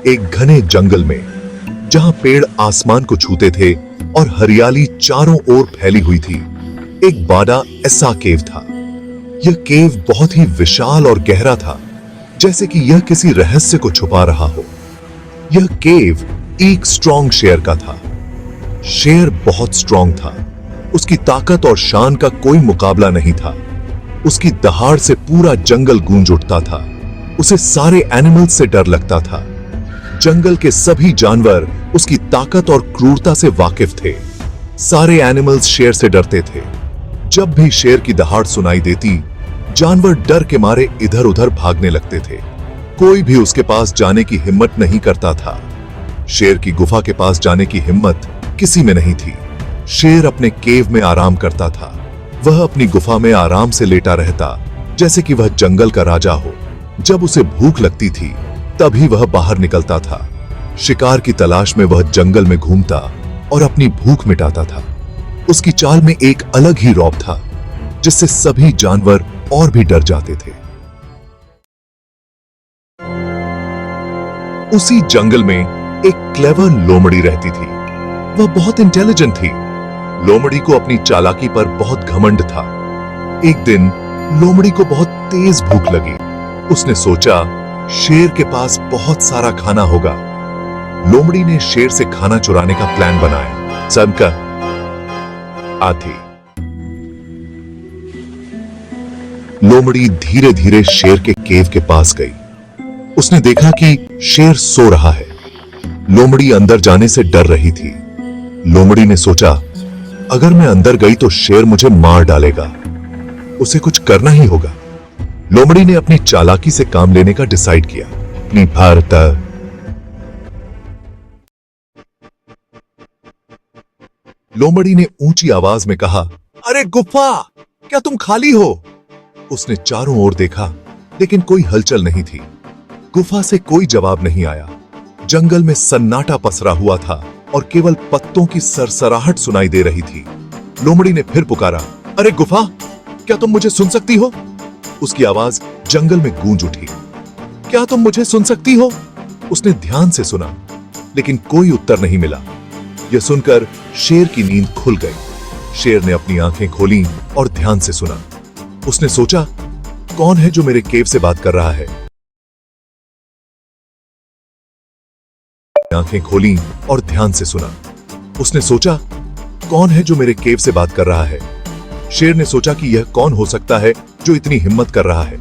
एक घने जंगल में, जहां पेड़ आसमान को छूते थे और हरियाली चारों ओर फैली हुई थी, एक बड़ा ऐसा केव था। यह केव बहुत ही विशाल और गहरा था, जैसे कि यह किसी रहस्य को छुपा रहा हो। यह केव एक स्ट्रॉन्ग शेर का था। शेर बहुत स्ट्रॉन्ग था। उसकी ताकत और शान का कोई मुकाबला नहीं था। उसकी दहाड़ से पूरा जंगल गूंज उठता था। उसे सारे एनिमल्स से डर लगता था। जंगल के सभी जानवर उसकी ताकत और क्रूरता से वाकिफ थे। सारे एनिमल्स शेर से डरते थे। जब भी शेर की दहाड़ सुनाई देती, जानवर डर के मारे इधर उधर भागने लगते थे। कोई भी उसके पास जाने की हिम्मत नहीं करता था। शेर की गुफा के पास जाने की हिम्मत किसी में नहीं थी। शेर अपने केव में आराम करता था। वह अपनी गुफा में आराम से लेटा रहता, जैसे कि वह जंगल का राजा हो। जब उसे भूख लगती थी, तभी वह बाहर निकलता था। शिकार की तलाश में वह जंगल में घूमता और अपनी भूख मिटाता था। उसकी चाल में एक अलग ही रौब था, जिससे सभी जानवर और भी डर जाते थे। उसी जंगल में एक क्लेवर लोमड़ी रहती थी। वह बहुत इंटेलिजेंट थी। लोमड़ी को अपनी चालाकी पर बहुत घमंड था। एक दिन लोमड़ी को बहुत तेज भूख लगी। उसने सोचा, शेर के पास बहुत सारा खाना होगा। लोमड़ी ने शेर से खाना चुराने का प्लान बनाया। सबका आती। लोमड़ी धीरे धीरे शेर के केव के पास गई। उसने देखा कि शेर सो रहा है। लोमड़ी अंदर जाने से डर रही थी। लोमड़ी ने सोचा, अगर मैं अंदर गई तो शेर मुझे मार डालेगा। उसे कुछ करना ही होगा। लोमड़ी ने अपनी चालाकी से काम लेने का डिसाइड किया। अपनी भारत लोमड़ी ने ऊंची आवाज में कहा, अरे गुफा, क्या तुम खाली हो? उसने चारों ओर देखा, लेकिन कोई हलचल नहीं थी। गुफा से कोई जवाब नहीं आया। जंगल में सन्नाटा पसरा हुआ था और केवल पत्तों की सरसराहट सुनाई दे रही थी। लोमड़ी ने फिर पुकारा, अरे गुफा, क्या तुम मुझे सुन सकती हो? उसकी आवाज जंगल में गूंज उठी। क्या तुम मुझे सुन सकती हो? उसने ध्यान से सुना, लेकिन कोई उत्तर नहीं मिला। यह सुनकर शेर की नींद खुल गई। शेर ने अपनी आंखें खोली और ध्यान से सुना। उसने सोचा, कौन है जो मेरे केव से बात कर रहा है? आंखें खोली और ध्यान से सुना। उसने सोचा, कौन है जो मेरे केव से बात कर रहा है? शेर ने सोचा कि यह कौन हो सकता है जो इतनी हिम्मत कर रहा है।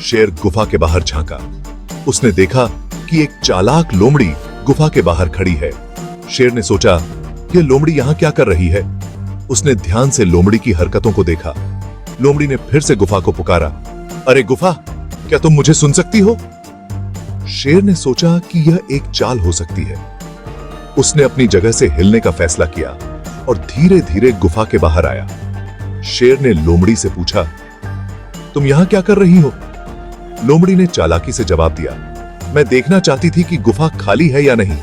शेर गुफा के बाहर झांका। उसने देखा कि एक चालाक लोमड़ी गुफा के बाहर खड़ी है। शेर ने सोचा, यह लोमड़ी यहां क्या कर रही है? उसने ध्यान से लोमड़ी की हरकतों को देखा। लोमड़ी ने फिर से गुफा को पुकारा, अरे गुफा, क्या तुम मुझे सुन सकती हो? शेर ने सोचा कि यह एक चाल हो सकती है। उसने अपनी जगह से हिलने का फैसला किया और धीरे धीरे गुफा के बाहर आया। शेर ने लोमड़ी से पूछा, तुम यहां क्या कर रही हो? लोमड़ी ने चालाकी से जवाब दिया, मैं देखना चाहती थी कि गुफा खाली है या नहीं।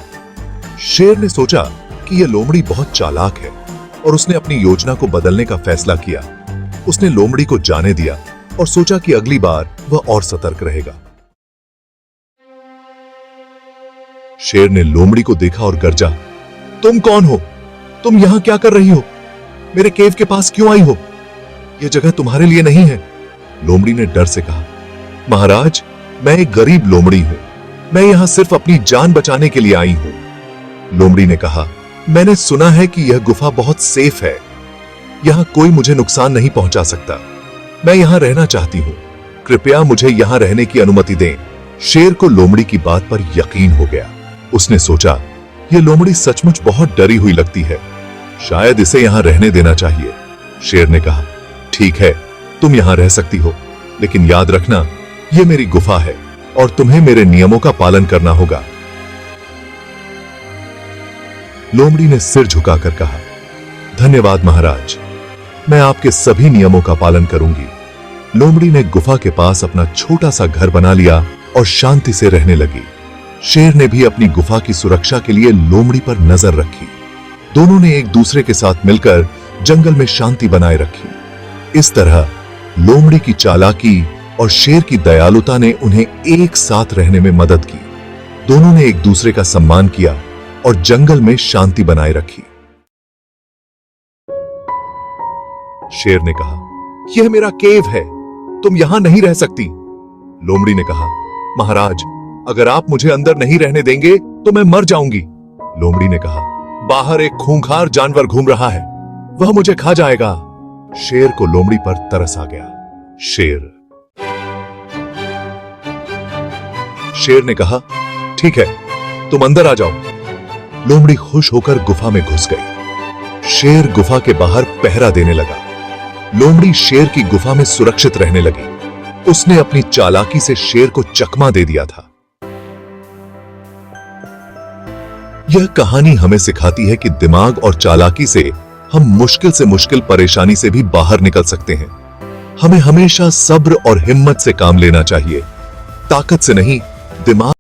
शेर ने सोचा कि यह लोमड़ी बहुत चालाक है और उसने अपनी योजना को बदलने का फैसला किया। उसने लोमड़ी को जाने दिया और सोचा कि अगली बार वह और सतर्क रहेगा। शेर ने लोमड़ी को देखा और गरजा, तुम कौन हो? तुम यहां क्या कर रही हो? मेरे केव के पास क्यों आई हो? यह जगह तुम्हारे लिए नहीं है। लोमड़ी ने डर से कहा, महाराज, मैं एक गरीब लोमड़ी हूं। मैं यहां सिर्फ अपनी जान बचाने के लिए आई हूं। लोमड़ी ने कहा, मैंने सुना है कि यह गुफा बहुत सेफ है। यहां कोई मुझे नुकसान नहीं पहुंचा सकता। मैं यहां रहना चाहती हूं। कृपया मुझे यहां रहने की अनुमति दें। शेर को लोमड़ी की बात पर यकीन हो गया। उसने सोचा, यह लोमड़ी सचमुच बहुत डरी हुई लगती है। शायद इसे यहां रहने देना चाहिए। शेर ने कहा, ठीक है, तुम यहां रह सकती हो, लेकिन याद रखना, यह मेरी गुफा है और तुम्हें मेरे नियमों का पालन करना होगा। लोमड़ी ने सिर झुकाकर कहा, धन्यवाद महाराज, मैं आपके सभी नियमों का पालन करूंगी। लोमड़ी ने गुफा के पास अपना छोटा सा घर बना लिया और शांति से रहने लगी। शेर ने भी अपनी गुफा की सुरक्षा के लिए लोमड़ी पर नजर रखी। दोनों ने एक दूसरे के साथ मिलकर जंगल में शांति बनाए रखी। इस तरह लोमड़ी की चालाकी और शेर की दयालुता ने उन्हें एक साथ रहने में मदद की। दोनों ने एक दूसरे का सम्मान किया और जंगल में शांति बनाए रखी। शेर ने कहा, यह मेरा केव है, तुम यहां नहीं रह सकती। लोमड़ी ने कहा, महाराज, अगर आप मुझे अंदर नहीं रहने देंगे तो मैं मर जाऊंगी। लोमड़ी ने कहा, बाहर एक खूंखार जानवर घूम रहा है, वह मुझे खा जाएगा। शेर को लोमड़ी पर तरस आ गया। शेर ने कहा, ठीक है, तुम अंदर आ जाओ। लोमड़ी खुश होकर गुफा में घुस गई। शेर गुफा के बाहर पहरा देने लगा। लोमड़ी शेर की गुफा में सुरक्षित रहने लगी। उसने अपनी चालाकी से शेर को चकमा दे दिया था। यह कहानी हमें सिखाती है कि दिमाग और चालाकी से हम मुश्किल से मुश्किल परेशानी से भी बाहर निकल सकते हैं। हमें हमेशा सब्र और हिम्मत से काम लेना चाहिए, ताकत से नहीं, दिमाग